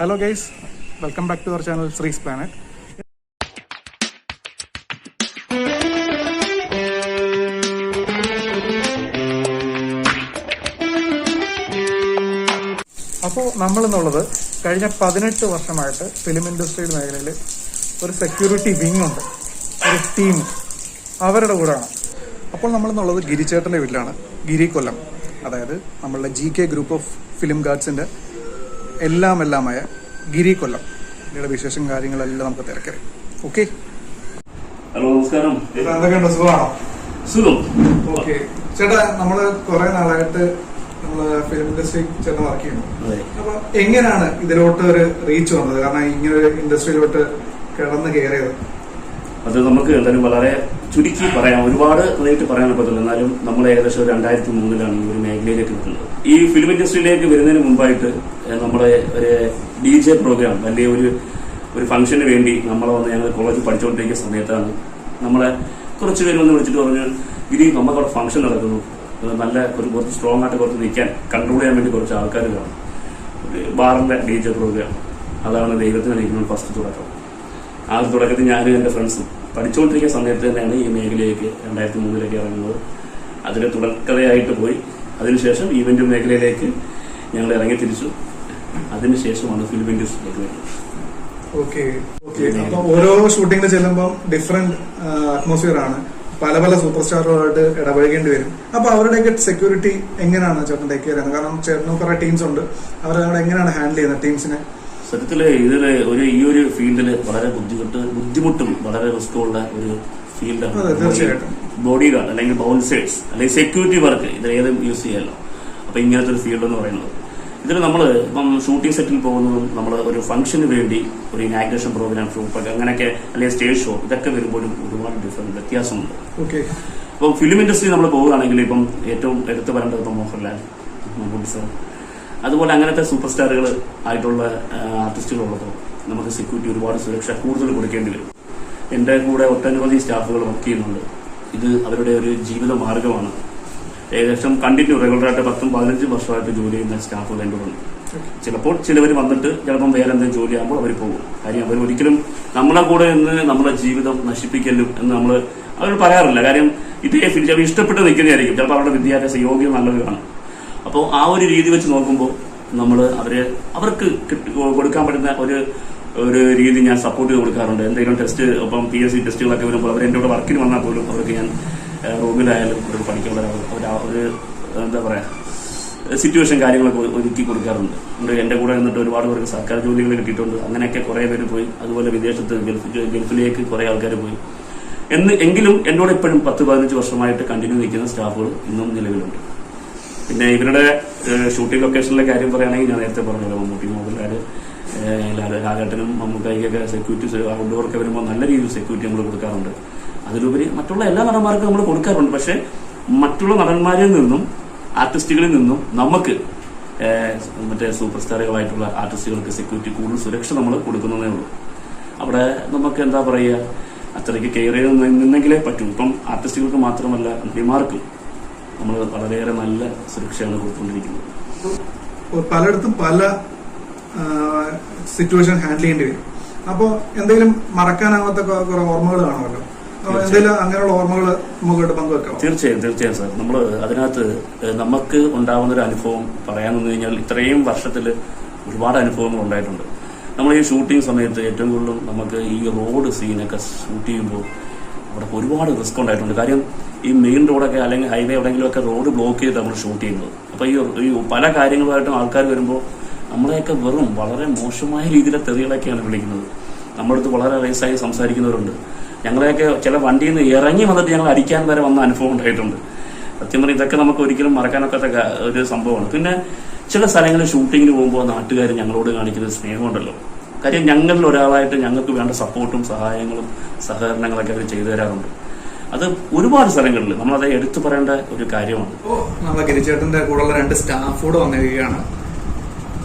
Hello guys, welcome back to our channel Sri's Planet. അപ്പോൾ നമ്മളെന്നുള്ളത് കഴിഞ്ഞ 18 വർഷമായിട്ട് ഫിലിം ഇൻഡസ്ട്രിയിൽ മേഖലയിൽ ഒരു സെക്യൂരിറ്റി വിങ് ഉണ്ട്, ഒരു ടീം, അവരുടെ കൂടെയാണ്. അപ്പോൾ നമ്മളെന്നുള്ളത് ഗിരിച്ചേട്ടൻ്റെ വീട്ടിലാണ്, ഗിരി കൊല്ലം, അതായത് നമ്മളുടെ GK ഗ്രൂപ്പ് ഓഫ് ഫിലിം ഗാർഡ്സിൻ്റെ എല്ലാമായ ഗിരി കൊല്ലം. ഇതിയുടെ വിശേഷം കാര്യങ്ങളെല്ലാം നമുക്ക് തിരക്കറിയാം. ഓക്കെ, ഹലോ, നമസ്കാരം. എന്തൊക്കെയുണ്ട്, സുഖമാണോ? സുഖം. ഓക്കെ ചേട്ടാ, നമ്മള് കുറെ നാളായിട്ട് നമ്മള് ഫിലിം ഇൻഡസ്ട്രി ചേട്ടൻ വർക്ക് ചെയ്യുന്നു. അപ്പൊ എങ്ങനെയാണ് ഇതിലോട്ട് ഒരു റീച്ച് വന്നത്? കാരണം ഇങ്ങനെ ഒരു ഇൻഡസ്ട്രിയിലോട്ട് കിടന്ന് കയറിയത്? അത് നമുക്ക് എന്തായാലും വളരെ ചുരുക്കി പറയാം, ഒരുപാട് നേരിട്ട് പറയാൻ പറ്റില്ല. എന്നാലും നമ്മൾ ഏകദേശം 2003 ഈ ഒരു മേഖലയിലേക്ക് വരുന്നത്. ഈ ഫിലിം ഇൻഡസ്ട്രിയിലേക്ക് വരുന്നതിന് മുമ്പായിട്ട് നമ്മുടെ ഒരു DJ പ്രോഗ്രാം, അല്ലെങ്കിൽ ഒരു ഫംഗ്ഷന് വേണ്ടി നമ്മളെ വന്ന് ഞങ്ങൾ കോളേജിൽ പഠിച്ചുകൊണ്ടിരിക്കുന്ന സമയത്താണ് നമ്മളെ കുറച്ച് പേര് വന്ന് വിളിച്ചിട്ട് പറഞ്ഞു, ഗിരി നമുക്കവിടെ ഫംഗ്ഷൻ നടക്കുന്നു, നല്ല കുറച്ച് സ്ട്രോങ് ആയിട്ട് കുറച്ച് നിൽക്കാൻ കൺട്രോൾ ചെയ്യാൻ വേണ്ടി കുറച്ച് ആൾക്കാർ കാണും, ഒരു ബാറിന്റെ DJ പ്രോഗ്രാം. അതാണ് ദൈവത്തിന് നിൽക്കുന്ന ഫസ്റ്റ് തുടക്കം. ആ ഒരു തുടക്കത്തിൽ ഞാനും എൻ്റെ ഫ്രണ്ട്സും പഠിച്ചുകൊണ്ടിരിക്കുന്ന സമയത്ത് തന്നെയാണ് ഈ മേഖലയിലേക്ക് 2003 ഇറങ്ങുന്നത്. അതിന് തുടക്കതയായിട്ട് പോയി. അതിനുശേഷം ഈവന്റ് മേഖലയിലേക്ക് ഞങ്ങൾ ഇറങ്ങി തിരിച്ചു. അതിനുശേഷമാണ് ഫിലിം ഇൻഡസ്ട്രിയിലേക്ക് വരുന്നത്. ഓക്കെ, അപ്പൊ ഓരോ ഷൂട്ടിങ്ങിൽ ചെല്ലുമ്പോൾ ഡിഫറെന്റ് അറ്റ്മോസ്ഫിയർ ആണ്, പല സൂപ്പർ സ്റ്റാറുകളായിട്ട് ഇടപഴകേണ്ടി വരും. അപ്പൊ അവരുടെയൊക്കെ സെക്യൂരിറ്റി എങ്ങനെയാണ് ചേട്ടൻ ടേക്ക് കെയർ ചെയ്യുന്നത്? കാരണം ചേട്ടനും കുറെ ടീംസ് ഉണ്ട്, അവരവിടെ എങ്ങനെയാണ് ഹാൻഡിൽ ചെയ്യുന്നത് ടീംസിനെ? സത്യത്തില് ഇതില് ഈ ഒരു ഫീൽഡില് വളരെ ബുദ്ധിമുട്ടും വളരെ റിസ്ക്കുള്ള ഒരു ഫീൽഡാണ്. തീർച്ചയായിട്ടും ബോഡി ഗാർഡ് അല്ലെങ്കിൽ ബൗൺസേഴ്സ് അല്ലെങ്കിൽ സെക്യൂരിറ്റി വർക്ക്, ഇത് ഏതും യൂസ് ചെയ്യാമല്ലോ. അപ്പൊ ഇങ്ങനത്തെ ഒരു ഫീൽഡ് എന്ന് പറയുന്നത്, ഇതിൽ നമ്മൾ ഇപ്പം ഷൂട്ടിംഗ് സെറ്റിൽ പോകുന്നതും നമ്മൾ ഒരു ഫംഗ്ഷന് വേണ്ടി ഒരു ഇനാഗ്രേഷൻ പ്രോഗ്രാം, അങ്ങനെയൊക്കെ അല്ലെങ്കിൽ സ്റ്റേജ് ഷോ, ഇതൊക്കെ വരുമ്പോഴും ഒരുപാട് വ്യത്യാസമുണ്ട്. ഇപ്പം ഫിലിം ഇൻഡസ്ട്രി നമ്മൾ പോവുകയാണെങ്കിൽ ഇപ്പം ഏറ്റവും എടുത്തു പറയേണ്ടത് ഇപ്പം മോഹൻലാൽ, മമ്മൂട്ടി സാർ, അതുപോലെ അങ്ങനത്തെ സൂപ്പർ സ്റ്റാറുകൾ ആയിട്ടുള്ള ആർട്ടിസ്റ്റുകളുള്ളപ്പോൾ നമുക്ക് സെക്യൂരിറ്റി ഒരുപാട് സുരക്ഷ കൂടുതൽ കൊടുക്കേണ്ടി വരും. എൻ്റെ കൂടെ ഒട്ടനവധി സ്റ്റാഫുകൾ വർക്ക് ചെയ്യുന്നുണ്ട്. ഇത് അവരുടെ ഒരു ജീവിത മാർഗമാണ്. ഏകദേശം കണ്ടിന്യൂ റെഗുലറായിട്ട് 10-15 വർഷമായിട്ട് ജോലി ചെയ്യുന്ന സ്റ്റാഫുകൾ എൻ്റെ ഉണ്ട്. ചിലപ്പോൾ ചിലവർ വന്നിട്ട് ചിലപ്പം വേറെ എന്തെങ്കിലും ജോലിയാകുമ്പോൾ അവർ പോകും. കാര്യം അവർ ഒരിക്കലും നമ്മളെ കൂടെ നിന്ന് നമ്മളെ ജീവിതം നശിപ്പിക്കലും എന്ന് അവർ പറയാറില്ല. കാര്യം ഇതേ ഫീൽഡ് ഇഷ്ടപ്പെട്ട് നിൽക്കുന്നതായിരിക്കും. ചിലപ്പോൾ അവരുടെ വിദ്യാഭ്യാസ യോഗ്യം നല്ലത് കാണും. അപ്പോൾ ആ ഒരു രീതി വെച്ച് നോക്കുമ്പോൾ നമ്മൾ അവർക്ക് കൊടുക്കാൻ പറ്റുന്ന ഒരു രീതി ഞാൻ സപ്പോർട്ട് ചെയ്ത് കൊടുക്കാറുണ്ട്. എന്തെങ്കിലും ടെസ്റ്റ്, ഇപ്പം PSC ടെസ്റ്റുകളൊക്കെ വരുമ്പോൾ അവർ എൻ്റെ കൂടെ വർക്കിന് വന്നാൽ പോലും അവർക്ക് ഞാൻ റൂമിലായാലും അവർക്ക് പഠിക്കാനുള്ള ഒരു എന്താ പറയുക സിറ്റുവേഷൻ കാര്യങ്ങളൊക്കെ ഒരുക്കി കൊടുക്കാറുണ്ട്. എൻ്റെ കൂടെ നിന്നിട്ട് ഒരുപാട് പേർക്ക് സർക്കാർ ജോലികൾ കിട്ടിയിട്ടുണ്ട്. അങ്ങനെയൊക്കെ കുറേ പേര് പോയി. അതുപോലെ വിദേശത്ത് ഗൾഫിലേക്ക് കുറേ ആൾക്കാർ പോയി. എങ്കിലും എന്നോട് ഇപ്പോഴും 10-15 വർഷമായിട്ട് കണ്ടിന്യൂ നിൽക്കുന്ന സ്റ്റാഫുകൾ ഇന്നും നിലവിലുണ്ട്. പിന്നെ ഇവരുടെ ഷൂട്ടിംഗ് ലൊക്കേഷനിലെ കാര്യം പറയുകയാണെങ്കിൽ ഞാൻ നേരത്തെ പറഞ്ഞല്ലോ, മമ്മൂട്ടി, മോഹൻലാൽ, രാഘേട്ടനും മമ്മൂക്കായിക്കൊക്കെ സെക്യൂരിറ്റി ഔട്ട്ഡോറൊക്കെ വരുമ്പോൾ നല്ല രീതിയിൽ സെക്യൂരിറ്റി നമ്മൾ കൊടുക്കാറുണ്ട്. അതിലുപരി മറ്റുള്ള എല്ലാ നടന്മാർക്കും നമ്മൾ കൊടുക്കാറുണ്ട്. പക്ഷെ മറ്റുള്ള നടന്മാരിൽ നിന്നും ആർട്ടിസ്റ്റുകളിൽ നിന്നും നമുക്ക് മറ്റേ സൂപ്പർ സ്റ്റാറുകളായിട്ടുള്ള ആർട്ടിസ്റ്റുകൾക്ക് സെക്യൂരിറ്റി കൂടുതൽ സുരക്ഷ നമ്മൾ കൊടുക്കുന്നതേ ഉള്ളൂ. അവിടെ നമുക്ക് എന്താ പറയുക, അത്രയ്ക്ക് കെയർ ചെയ്ത് നിന്നെങ്കിലേ പറ്റൂ. ഇപ്പം ആർട്ടിസ്റ്റുകൾക്ക് മാത്രമല്ല, നടിമാർക്കും നമ്മൾ വളരെയേറെ നല്ല സുരക്ഷയാണ് കൊടുത്തുകൊണ്ടിരിക്കുന്നത്. പലയിടത്തും പല സിറ്റുവേഷൻ ഹാൻഡിൽ ചെയ്യേണ്ടി വരും. അപ്പോൾ എന്തെങ്കിലും മറക്കാനാവാത്ത കുറെ ഓർമ്മകൾ കാണുമല്ലോ, എന്തെങ്കിലും അങ്ങനെയുള്ള ഓർമ്മകൾ നമുക്കായിട്ട് പങ്കുവെക്കാം? തീർച്ചയായും സാർ. നമ്മൾ അതിനകത്ത് നമുക്ക് ഉണ്ടാവുന്ന ഒരു അനുഭവം പറയാൻ നിന്ന് കഴിഞ്ഞാൽ ഇത്രയും വർഷത്തിൽ ഒരുപാട് അനുഭവങ്ങൾ ഉണ്ടായിട്ടുണ്ട്. നമ്മൾ ഈ ഷൂട്ടിംഗ് സമയത്ത് ഏറ്റവും കൂടുതലും നമുക്ക് ഈ റോഡ് സീനൊക്കെ ഷൂട്ട് ചെയ്യുമ്പോൾ അവിടെ ഒരുപാട് റിസ്ക് ഉണ്ടായിട്ടുണ്ട്. കാര്യം ഈ മെയിൻ റോഡൊക്കെ അല്ലെങ്കിൽ ഹൈവേ എവിടെയെങ്കിലുമൊക്കെ റോഡ് ബ്ലോക്ക് ചെയ്ത് നമ്മൾ ഷൂട്ട് ചെയ്യുന്നത്. അപ്പോൾ ഈ പല കാര്യങ്ങളുമായിട്ടും ആൾക്കാർ വരുമ്പോൾ നമ്മളെയൊക്കെ വെറും വളരെ മോശമായ രീതിയിലെ തെറികളൊക്കെയാണ് വിളിക്കുന്നത്. നമ്മുടെ അടുത്ത് വളരെ റേസായി സംസാരിക്കുന്നവരുണ്ട്. ഞങ്ങളെയൊക്കെ ചില വണ്ടിയിൽ നിന്ന് ഇറങ്ങി വന്നിട്ട് ഞങ്ങൾ അടിക്കാൻ വരെ വന്ന അനുഭവം ഉണ്ടായിട്ടുണ്ട്. സത്യം പറഞ്ഞാൽ ഇതൊക്കെ നമുക്ക് ഒരിക്കലും മറക്കാനൊക്കാത്ത ഒരു സംഭവമാണ്. പിന്നെ ചില സ്ഥലങ്ങളിൽ ഷൂട്ടിങ്ങിന് പോകുമ്പോൾ നാട്ടുകാർ ഞങ്ങളോട് കാണിക്കുന്ന സ്നേഹമുണ്ടല്ലോ. കാര്യം ഞങ്ങളിൽ ഒരാളായിട്ട് ഞങ്ങൾക്ക് വേണ്ട സപ്പോർട്ടും സഹായങ്ങളും സഹകരണങ്ങളൊക്കെ അവർ ചെയ്തു തരാറുണ്ട്. അത് ഒരുപാട് സ്ഥലങ്ങളിൽ നമ്മളത് എടുത്തു പറയേണ്ട ഒരു കാര്യമാണ്. നമ്മളെ ഗിരിച്ചേട്ടന്റെ കൂടെയുള്ള 2 സ്റ്റാഫ് കൂടെ വന്നിരിക്കുകയാണ്.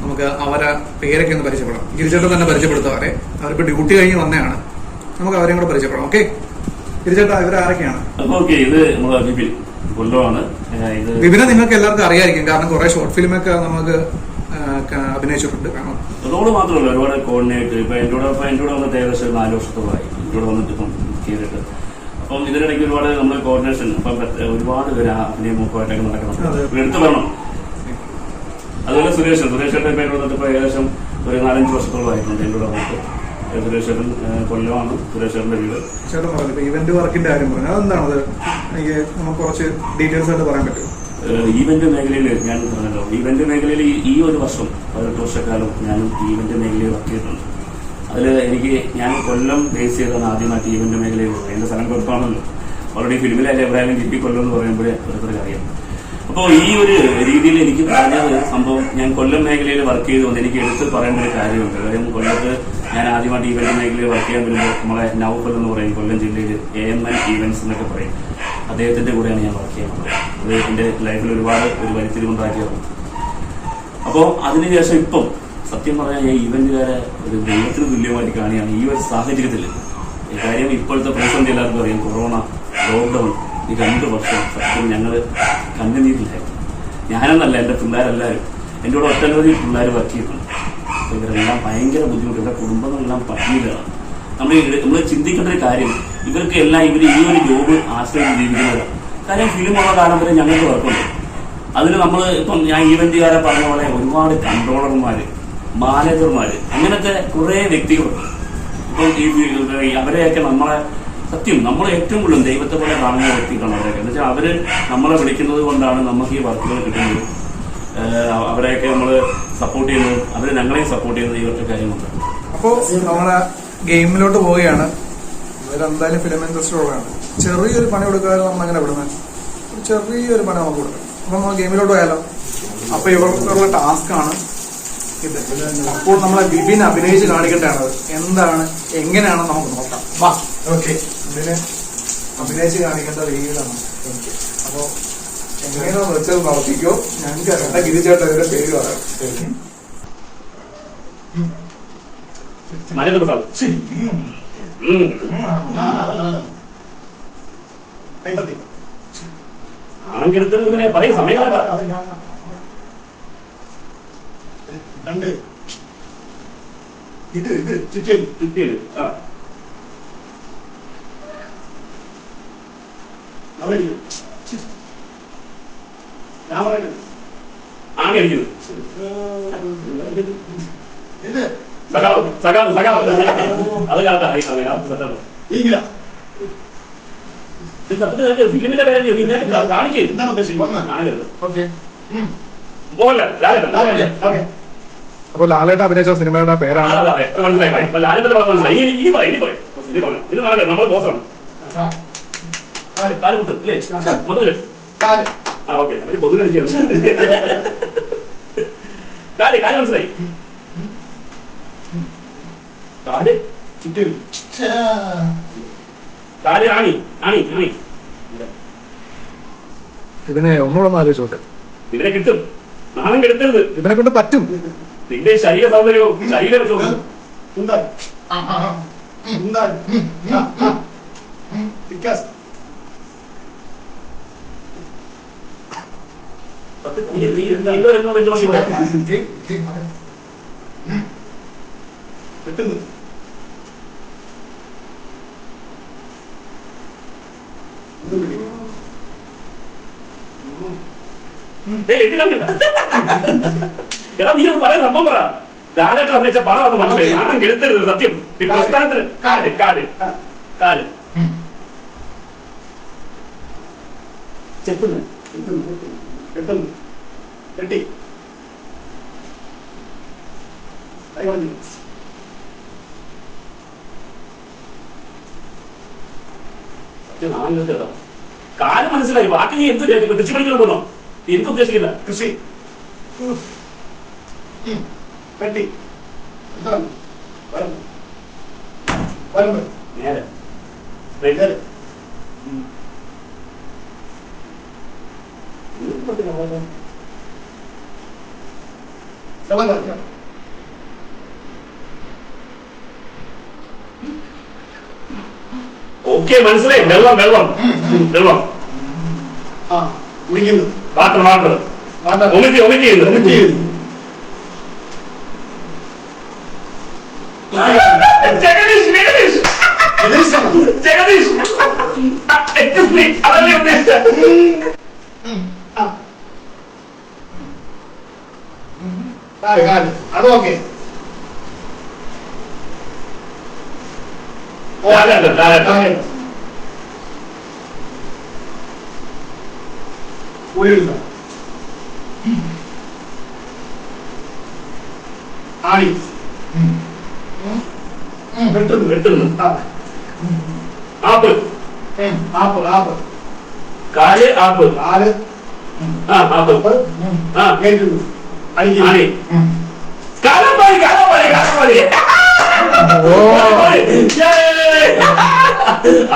നമുക്ക് അവരെ പേരൊക്കെ ഒന്ന് പരിചയപ്പെടാം. ഗിരിച്ചേട്ടൻ തന്നെ പരിചയപ്പെടുത്താവരെ, അവരിപ്പോ ഡ്യൂട്ടി കഴിഞ്ഞ് വന്നതാണ്. നമുക്ക് അവരെയും കൂടെ പരിചയപ്പെടാം. ഓക്കെ ഗിരിച്ചേട്ടാ, ഇവരാരൊക്കെയാണ്? ഇത് കൊല്ലമാണ്. വിപിനെ നിങ്ങൾക്ക് എല്ലാവർക്കും അറിയായിരിക്കും, കാരണം കുറെ ഷോർട്ട് ഫിലിമൊക്കെ നമുക്ക് അഭിനയിച്ചിട്ടുണ്ട് കാരണം റോള് മാത്രമല്ല ഒരുപാട് കോർഡിനേറ്റ് ഇപ്പൊ എൻ്റെ കൂടെ വന്നിട്ട് ഏകദേശം 4 വർഷത്തോളമായി ഇവിടെ വന്നിട്ട് ഇപ്പം ചെയ്തിട്ട്. അപ്പം ഇതിനിടയ്ക്ക് ഒരുപാട് നമ്മൾ കോർഡിനേഷൻ ഇപ്പം ഒരുപാട് പേര് അഭിനയം മുഖമായിട്ടൊക്കെ നടക്കണം എടുത്തു പറയണം. അതുപോലെ സുരേഷേട്ടൻ ഇപ്പം ഇവിടെ വന്നിട്ട് ഇപ്പൊ ഏകദേശം ഒരു 4-5 വർഷത്തോളമായിട്ടുണ്ട് എൻ്റെ കൂടെ വന്നിട്ട്. സുരേഷേട്ടൻ കൊല്ലമാണ് സുരേഷേട്ടൻ്റെ വീട്. ചേട്ടൻ പറഞ്ഞു ഇവന്റ് വർക്കിന്റെ കാര്യം പറഞ്ഞു, അതെന്താണത്? എനിക്ക് നമുക്ക് കുറച്ച് ഡീറ്റെയിൽസ് ആയിട്ട് പറയാൻ പറ്റും. ഈവന്റ് മേഖലയിൽ ഞാൻ പറഞ്ഞല്ലോ, ഈവന്റ് മേഖലയിൽ ഈ ഒരു വർഷം 18 വർഷക്കാലം ഞാനും ഈവന്റ് മേഖലയിൽ വർക്ക് ചെയ്തിട്ടുണ്ട്. അതിൽ ഞാൻ കൊല്ലം ബേസ് ചെയ്താണ് ആദ്യമായിട്ട് ഈവന്റ് മേഖലയിൽ എന്റെ സ്ഥലം കൊല്ലമാണല്ലോ. ഓൾറെഡി ഫിലിമിലല്ലേ എവിടെയാലും ജിപ്പി കൊല്ലം എന്ന് പറയുമ്പോഴേ ഓരോരുത്തർക്ക് അറിയാം. അപ്പോൾ ഈ ഒരു രീതിയിൽ എനിക്ക് പറഞ്ഞ സംഭവം ഞാൻ കൊല്ലം മേഖലയിൽ വർക്ക് ചെയ്തുകൊണ്ട് എനിക്ക് എടുത്ത് പറയേണ്ട ഒരു കാര്യമുണ്ട്. കാര്യം കൊല്ലത്ത് ഞാൻ ആദ്യമായിട്ട് ഈവന്റ് മേഖലയിൽ വർക്ക് ചെയ്യാൻ വരുമ്പോൾ നമ്മളെ നൗഫൽ എന്ന് പറയും, കൊല്ലം ജില്ലയിൽ AMN ഈവന്റ്സ് എന്നൊക്കെ പറയും, അദ്ദേഹത്തിന്റെ കൂടെയാണ് ഞാൻ വർക്ക് ചെയ്യുന്നത്. അത് എന്റെ ലൈഫിൽ ഒരുപാട് ഒരു വരിത്തിരിവുണ്ടാക്കിയതാണ്. അപ്പോൾ അതിനുശേഷം ഇപ്പം സത്യം പറഞ്ഞാൽ ഞാൻ ഈവന്റുകാരെ ഒരു ദൈവത്തിന് തുല്യമായിട്ട് കാണുകയാണ് ഈ ഒരു സാഹചര്യത്തിൽ. കാര്യം ഇപ്പോഴത്തെ പ്രതിസന്ധി എല്ലാവർക്കും അറിയാം, കൊറോണ, ലോക്ക്ഡൌൺ, ഈ 2 വർഷം സത്യം ഞങ്ങൾ കണ്ണുനീരില്ലായിരുന്നു. ഞാനെന്നല്ല, എൻ്റെ പിള്ളേരെല്ലാവരും, എൻ്റെ കൂടെ ഒട്ടനവധി പിള്ളേർ വർക്ക് ചെയ്യുന്നുണ്ട്. അപ്പോൾ ഇവരെല്ലാം ഭയങ്കര ബുദ്ധിമുട്ട്, ഇവരുടെ കുടുംബങ്ങളെല്ലാം പട്ടിണിയിലാണ്. നമ്മൾ ചിന്തിക്കേണ്ട ഒരു കാര്യം, ഇവർക്ക് എല്ലാം ഇവർ ഈ ഒരു ജോബ് ആശ്രയിച്ച് ജീവിക്കുന്നവരാണ്. കാര്യം ഫിലിമുള്ള കാലം വരെ ഞങ്ങൾക്ക് വർക്കുണ്ട്. അതിന് നമ്മൾ ഇപ്പം ഞാൻ ഈവന്റുകാരെ പറഞ്ഞ പോലെ ഒരുപാട് കൺട്രോളർമാർ, മാനേജർമാർ, അങ്ങനത്തെ കുറേ വ്യക്തികളുണ്ട്. ഇപ്പം ഈ അവരെയൊക്കെ നമ്മളെ സത്യം നമ്മൾ ഏറ്റവും കൂടുതൽ ദൈവത്തെ പോലെ കാണുന്ന വ്യക്തികളാണ് അവരെയൊക്കെ. എന്ന് വെച്ചാൽ അവര് നമ്മളെ വിളിക്കുന്നത് കൊണ്ടാണ് നമുക്ക് ഈ വർക്കുകൾ കിട്ടുന്നത്. അവരെയൊക്കെ നമ്മൾ സപ്പോർട്ട് ചെയ്യുന്നത്, അവര് ഞങ്ങളെയും സപ്പോർട്ട് ചെയ്യുന്നത് ഈ ഒറ്റ കാര്യമുണ്ട്. അപ്പോൾ നമ്മളെ ഗെയിമിലോട്ട് പോവുകയാണ്. ഇവരെന്തായാലും ഫിലിം ഇൻഡസ്ട്രിയോടാണ്. ചെറിയൊരു പണി കൊടുക്കാതെ നമ്മൾ അങ്ങനെ വിടുന്നത്, ചെറിയൊരു പണി നമുക്ക് കൊടുക്കാം. അപ്പൊ നമ്മൾ ഗെയിമിലോട്ട് പോയാലോ? അപ്പൊ ഇവർക്കുള്ള ടാസ്ക് ആണ് ഇത്. അപ്പോൾ നമ്മളെ ബിബിൻ അഭിനയിച്ച് കാണിക്കേണ്ടതാണ്. എന്താണ് എങ്ങനെയാണെന്ന് നമുക്ക് നോക്കാം. വാ. ഓക്കെ, ഇതിന് അഭിനയിച്ച് കാണിക്കേണ്ട രീതിയിലാണ് എനിക്ക്. അപ്പോ എങ്ങനെയാണെന്ന് വെച്ചാൽ നോക്കിക്കോ. ഞങ്ങൾക്ക് അറിയാം ഗിരിച്ചേട്ടൻ ഇതിന്റെ പേര് പറയാം. പറയും സമയം ഇത് ചുറ്റിയത് ഞാൻ പറയുന്നത് ആകെ അടിക്കുന്നത് അത് ഇല്ല ഫിലിമിന്റെ പേര് കാണിക്കരുത്. എന്താണ് ഉദ്ദേശിക്കുന്നത്? ഓക്കെ അപ്പൊ ലാലേട്ട അഭിനയിച്ച സിനിമയുടെ പേരാണ് നമ്മൾ ബോസാണ്. പൊതു കാര്യം മനസ്സിലായി. ഇതിനെ ഒന്നുകൂടെ ഒന്ന് ആലോചിച്ചോട്ടെ. ഇതിനെ കിട്ടും, നാണം കെടുത്തരുത്. ഇതിനെ കൊണ്ട് പറ്റും. നിന്റെ ശരീര സൗന്ദര്യവും ശരീരം എടാ നീ പറയാൻ സംഭവം പറ. ലാലേട്ടൻ അഭിനയിച്ച പണം അത് മനസ്സിലായി. നാണം കെടുത്തരുത്. സത്യം ഈ പ്രസ്ഥാനത്തിന് കാല് കാല് കാല് ചെത്തുന്നു കെട്ടുന്നു കെട്ടി കാല് മനസ്സിലായി. ബാക്കി നീ എന്ത് കൃഷി പഠിക്കണം പോന്നോ? എനിക്ക് ഉദ്ദേശിക്കില്ല. കൃഷി കെട്ടി നേരെ ഓക്കെ മനസ്സിലായി. വെള്ളം വെള്ളം വെള്ളം കുടിക്കുന്നു വാട്ടർ വാട്ടർ ഒമിറ്റ് ചെയ്യുന്നു. ജഗദീഷ് ജഗദീഷ് ജഗദീഷ് അതല്ലേ ഉദ്ദേശിച്ചത്. അത് ഓക്കെ. ആണി വെട്ടുന്നു വെട്ടുന്നു. ആപ്പ് ആപ്പ് ആപ്പ് കാല് ആപ്പ് കാല് ആപ്പ് കേട്ടുന്നു. ആണി കാലപ്പാടി കാലപ്പാടി കാലപ്പാടി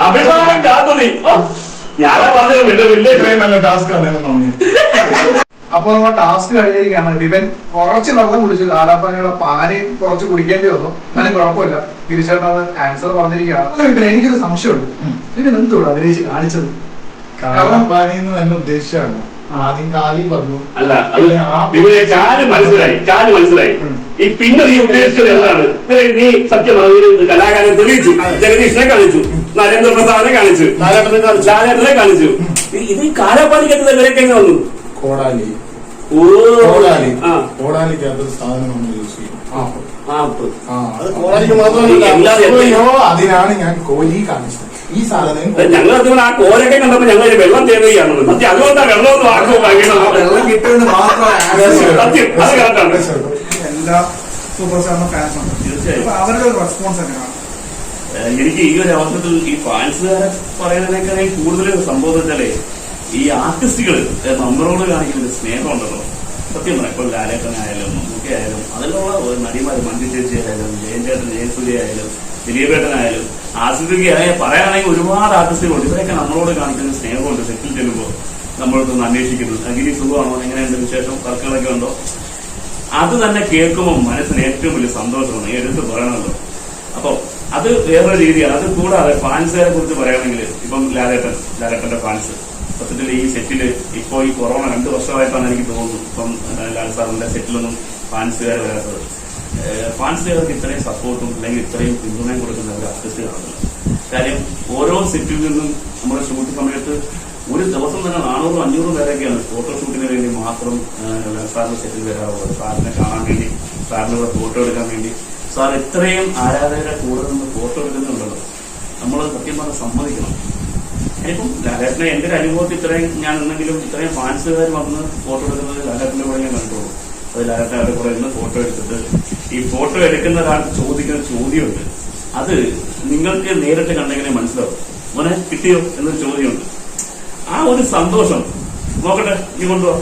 അഭിമാനം കാത്തുനി. ഞാനാ പറഞ്ഞത് വലിയ വലിയ ഇത്രയും നല്ല ടാസ്ക് ആണ്. അപ്പൊ നമ്മൾ ടാസ്ക് കഴിഞ്ഞിരിക്കുകയാണ്. ഇവൻ കുറച്ച് വെള്ളം കുടിച്ചു, കാലാപ്പാനിയുടെ പാനി കുറച്ച് കുടിക്കേണ്ടി വന്നു. എന്നാലും കുഴപ്പമില്ല, തിരിച്ചേട്ടത് ആൻസർ പറഞ്ഞിരിക്കുകയാണ്. എനിക്കൊരു സംശയമുണ്ട്, ഇവൻ എന്തുകൊണ്ട് അഭിനയിച്ച് കാണിച്ചത്? കാലാപ്പാനിന്ന് തന്നെ ഉദ്ദേശിച്ചാണ്. ആദ്യം കാലി പറഞ്ഞു. അല്ല ഇവിടെ കാല് മനസ്സിലായി, കാല് മനസ്സിലായി. ഈ പിന്നെ നീ ഉദ്ദേശിച്ചത് എന്താണ്? നീ സത്യം കലാകാരൻ തെളിയിച്ചു, ജഗദീഷിനെ കാണിച്ചു, നരേന്ദ്രപ്രസാദിനെ കാണിച്ചു, ലാലേട്ടനെ കാണിച്ചു. ഇത് കാലാപ്പാനിക്കത്ത് ഇവരൊക്കെ എങ്ങനെ വന്നു? കോടാലി. ഓ കോടാലി. ആ കോടാലിക്കകത്തൊരു സാധനം നമ്മൾ യൂസ് ചെയ്യും. ആപ്പ്. അത് കോടാലിക്ക് മാത്രമല്ല, അതിനാണ് ഞാൻ കോലി കാണിച്ചത്. ഈ സാധനം ഞങ്ങൾ അതുകൊണ്ട് ആ കോലൊക്കെ കണ്ടപ്പോ ഞങ്ങൾ വെള്ളം തേടുകയാണ്. സത്യം അതുകൊണ്ടാണ് വെള്ളമൊന്നും ആക്കുമ്പോൾ വെള്ളം കിട്ടുമെന്ന് സത്യം അത് കറക്റ്റാണ്. എല്ലാ സൂപ്പർ സ്റ്റാറിന്റെ ഫാൻസ് ഉണ്ട്. തീർച്ചയായും അപ്പൊ അവരുടെ ഒരു റെസ്പോൺസ് എങ്ങനെയാണ്? എനിക്ക് ഈ ഒരു അവസരത്തിൽ ഈ ഫാൻസുകാരെ പറയുന്നതിനേക്കാൾ കൂടുതൽ സംഭവം വെച്ചാലേ ഈ ആർട്ടിസ്റ്റുകള് നമ്മളോട് കാണിക്കുന്ന ഒരു സ്നേഹമുണ്ടല്ലോ. സത്യം പറയാം, ഇപ്പോൾ ലാലേട്ടനായാലും മമ്മൂട്ടി ആയാലും അതിലുള്ള നടിമാര് മഞ്ജു ചേച്ചി ആയാലും ജയൻചേട്ടൻ ജയസൂര്യ ആയാലും ദിലീപേട്ടനായാലും ആസിഫിക്കായാലും പറയാനാണെങ്കിൽ ഒരുപാട് ആർട്ടിസ്റ്റുകളുണ്ട്. ഇവരൊക്കെ നമ്മളോട് കാണിക്കുന്ന സ്നേഹമുണ്ട്. സെറ്റിൽ ചെല്ലുമ്പോൾ നമ്മളൊന്ന് അന്വേഷിക്കുന്നത് അഗിരി സുഖമാണോ, എങ്ങനെയുണ്ട് വിശേഷം, വർക്കുകളൊക്കെ ഉണ്ടോ, അത് തന്നെ കേൾക്കുമ്പോൾ മനസ്സിന് ഏറ്റവും വലിയ സന്തോഷമാണ്. എടുത്ത് പറയണമല്ലോ. അപ്പൊ അത് വേറൊരു രീതിയാണ്. അത് കൂടാതെ ഫാൻസുകാരെ കുറിച്ച് പറയുകയാണെങ്കിൽ ഇപ്പം ലാലേട്ടന്റെ ഫാൻസ് സത്യത്തിൽ ഈ സെറ്റില് ഇപ്പോ ഈ കൊറോണ 2 വർഷമായിട്ടാണ് എനിക്ക് തോന്നുന്നു ഇപ്പം ലാൽ സാറിന്റെ സെറ്റിലൊന്നും ഫാൻസുകാർ വരാത്തത്. ഫാൻസുകാർക്ക് ഇത്രയും സപ്പോർട്ടും അല്ലെങ്കിൽ ഇത്രയും പിന്തുണയും കൊടുക്കുന്ന ഒരു ആർട്ടിസ്റ്റുകളാണ്. കാര്യം ഓരോ സെറ്റിൽ നിന്നും നമ്മുടെ ഷൂട്ട് സമയത്ത് ഒരു ദിവസം തന്നെ 400-500 പേരൊക്കെയാണ് ഫോട്ടോഷൂട്ടിന് വേണ്ടി മാത്രം ലാൽ സാറിന്റെ സെറ്റിൽ വരാറുള്ളത്. സാറിനെ കാണാൻ വേണ്ടി, സാറിന്റെ കൂടെ ഫോട്ടോ എടുക്കാൻ വേണ്ടി. സാർ ഇത്രയും ആരാധകരെ കൂടെ നിന്ന് ഫോട്ടോ എടുക്കുന്നുണ്ടല്ലോ, നമ്മൾ സത്യം പറഞ്ഞാൽ സമ്മതിക്കണം. ഇപ്പം ലാലേട്ടനെ എന്റെ ഒരു അനുഭവത്തിൽ ഇത്രയും ഞാൻ എന്തെങ്കിലും ഇത്രയും ഫാൻസുകാർ വന്ന് ഫോട്ടോ എടുക്കുന്നത് ലാലേട്ടന്റെ കൂടെ ഞാൻ കണ്ടുള്ളൂ. അത് ലാലേട്ടൻ അവരുടെ കൂടെ നിന്ന് ഫോട്ടോ എടുത്തിട്ട് ഈ ഫോട്ടോ എടുക്കുന്ന ഒരാൾക്ക് ചോദിക്കുന്ന ചോദ്യമുണ്ട്. അത് നിങ്ങൾക്ക് നേരിട്ട് കണ്ടെങ്കിലേ മനസ്സിലാവും. മോനെ കിട്ടിയോ എന്നൊരു ചോദ്യമുണ്ട്. ആ ഒരു സന്തോഷം നോക്കട്ടെ, നീ കൊണ്ടുപോകാം.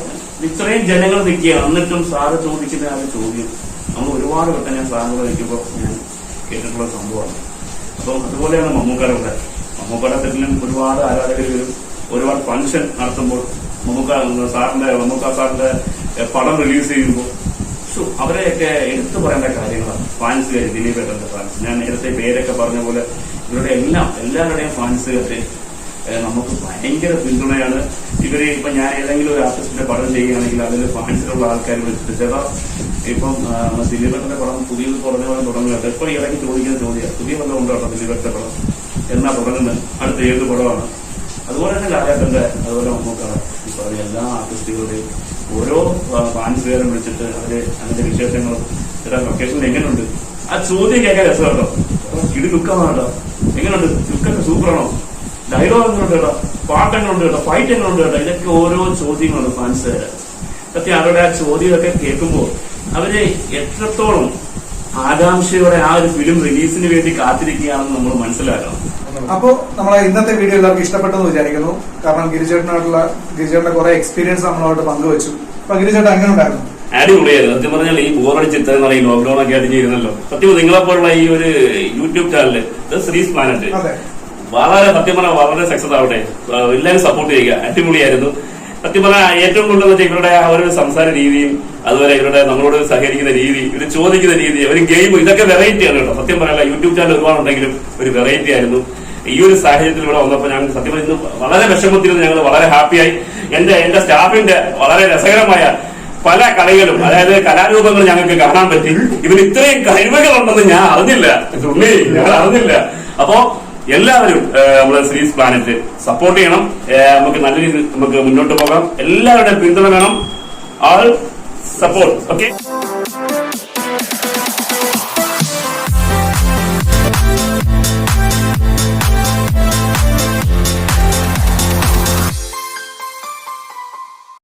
ഇത്രയും ജനങ്ങൾ നിൽക്കുക, എന്നിട്ടും സാറ് ചോദിക്കുന്ന ആ ഒരു ചോദ്യം നമ്മൾ ഒരുപാട് വട്ടം ഞാൻ സാറിനോട് നിൽക്കുമ്പോൾ ഞാൻ കേട്ടിട്ടുള്ള സംഭവമാണ്. അപ്പം അതുപോലെയാണ് മമ്മൂക്കാരുടെ മമ്മൂക്കയുടെ സെറ്റിലും ഒരുപാട് ആരാധകർ വരും. ഒരുപാട് ഫംഗ്ഷൻ നടത്തുമ്പോൾ മമ്മൂക്ക സാറിന്റെ പടം റിലീസ് ചെയ്യുമ്പോൾ അവരെയൊക്കെ എടുത്തു പറയേണ്ട കാര്യങ്ങളാണ്. ഫാൻസുകാർ, ദിലീപേട്ടന്റെ ഫാൻസ്, ഞാൻ നേരത്തെ പേരൊക്കെ പറഞ്ഞ പോലെ ഇവരുടെ എല്ലാവരുടെയും ഫാൻസുകാർക്ക് നമുക്ക് ഭയങ്കര പിന്തുണയാണ്. ഇവര് ഇപ്പൊ ഞാൻ ഏതെങ്കിലും ഒരു ആർട്ടിസ്റ്റിന്റെ പടം ചെയ്യുകയാണെങ്കിൽ അതിൽ ഫാൻസിലുള്ള ആൾക്കാർ വിളിച്ചിട്ട് ചേട്ടാ ഇപ്പം ദിലീപേട്ടന്റെ പടം പുതിയത് പറഞ്ഞ പോലെ തുടങ്ങുന്നുണ്ട്. ഇപ്പൊ ഇടയ്ക്ക് ചോദിക്കുന്ന ചോദ്യം പുതിയ പടം ഉണ്ടോ കേട്ടോ ദിലീപേട്ടന്റെ പടം എന്നാ തുടങ്ങുന്നത്, അടുത്ത ഏത് പടമാണ്. അതുപോലെ തന്നെ ലാലേട്ടന്റെ, അതുപോലെ മമ്മൂക്കാണ്, ഇപ്പൊ എല്ലാ ആർട്ടിസ്റ്റുകളുടെയും ഓരോ ഫാൻസുകാരും വിളിച്ചിട്ട് അതിന്റെ വിശേഷങ്ങളും ചേട്ടാ ലൊക്കേഷനിൽ എങ്ങനെയുണ്ട്, ആ ചോദ്യം കേൾക്കാൻ രസമാട്ടോ. ഇത് ലുക്കാണോ കേട്ടോ, എങ്ങനെയുണ്ട്, ലുക്കൊക്കെ സൂപ്പറാണോ, ഡയലോഗ് എങ്ങനെയുണ്ട് കേട്ടോ, പാട്ട് എങ്ങനെയുണ്ട് കേട്ടോ, ഫൈറ്റ് എങ്ങനെയുണ്ട് കേട്ടോ, ഇതൊക്കെ ഓരോ ചോദ്യങ്ങളാണ് ഫാൻസുകാര്. സത്യം അവരുടെ ആ ചോദ്യമൊക്കെ കേൾക്കുമ്പോൾ അവര് എത്രത്തോളം ആകാംക്ഷയോടെ ആ ഒരു ഫിലിം റിലീസിന് വേണ്ടി കാത്തിരിക്കുകയാണെന്ന് നമ്മൾ മനസ്സിലാക്കണം. അപ്പോ നമ്മളെ ഇന്നത്തെ വീഡിയോ എല്ലാവർക്കും ഇഷ്ടപ്പെട്ടെന്ന് വിചാരിക്കുന്നു. കാരണം ഗിരിചേട്ടന്റെ കുറെ എക്സ്പീരിയൻസ് നമ്മളോട്ട് പങ്കുവച്ചു. അപ്പൊ ഗിരിചേട്ടൻ എങ്ങനെ ഉണ്ടായിരുന്നു? അടിപൊളിയായിരുന്നു. സത്യം പറഞ്ഞാൽ ഈ ബോറടിച്ച് ഇത്രയും നാളെ ഈ ലോക്ക്ഡൌൺ ഒക്കെ അടിഞ്ഞിരുന്നല്ലോ. സത്യം നിങ്ങളെപ്പോലുള്ള ഈ ഒരു യൂട്യൂബ് ചാനല് ശ്രീസ് പ്ലാനറ്റ് വളരെ സത്യം പറഞ്ഞാൽ വളരെ സക്സസ് ആവട്ടെ. എല്ലാവരും സപ്പോർട്ട് ചെയ്യുക. അടിപൊളിയായിരുന്നു. സത്യം പറഞ്ഞാൽ ഏറ്റവും കൂടുതൽ ഇവരുടെ ആ ഒരു സംസാര രീതിയും അതുപോലെ ഇവരുടെ നമ്മളോട് സഹകരിക്കുന്ന രീതി, ഇവർ ചോദിക്കുന്ന രീതി, ഒരു ഗെയിം, ഇതൊക്കെ വെറൈറ്റി ആണ് കേട്ടോ. സത്യം പറയാല്ല യൂട്യൂബ് ചാനൽ ഒരുപാടുണ്ടെങ്കിലും ഒരു വെറൈറ്റി ആയിരുന്നു. ഈ ഒരു സാഹചര്യത്തിൽ ഇവിടെ വന്നപ്പോൾ ഞങ്ങൾ സത്യം പറഞ്ഞ വളരെ വിഷമത്തിരുന്ന് ഞങ്ങൾ വളരെ ഹാപ്പിയായി. എന്റെ സ്റ്റാഫിന്റെ വളരെ രസകരമായ പല കളികളും, അതായത് കലാരൂപങ്ങൾ ഞങ്ങൾക്ക് കാണാൻ പറ്റി. ഇവന് ഇത്രയും കഴിവുകളുണ്ടെന്ന് ഞാൻ അറിഞ്ഞില്ല, ഉണ്ണി, ഞങ്ങൾ അറിഞ്ഞില്ല. അപ്പോ എല്ലാവരും നമ്മളെ ശ്രീസ് പ്ലാനറ്റ് സപ്പോർട്ട് ചെയ്യണം. നമുക്ക് നല്ല രീതിയിൽ നമുക്ക് മുന്നോട്ട് പോകാം. എല്ലാവരുടെയും പിന്തുണ വേണം. ആൾ സപ്പോർട്ട്. ഓക്കെ.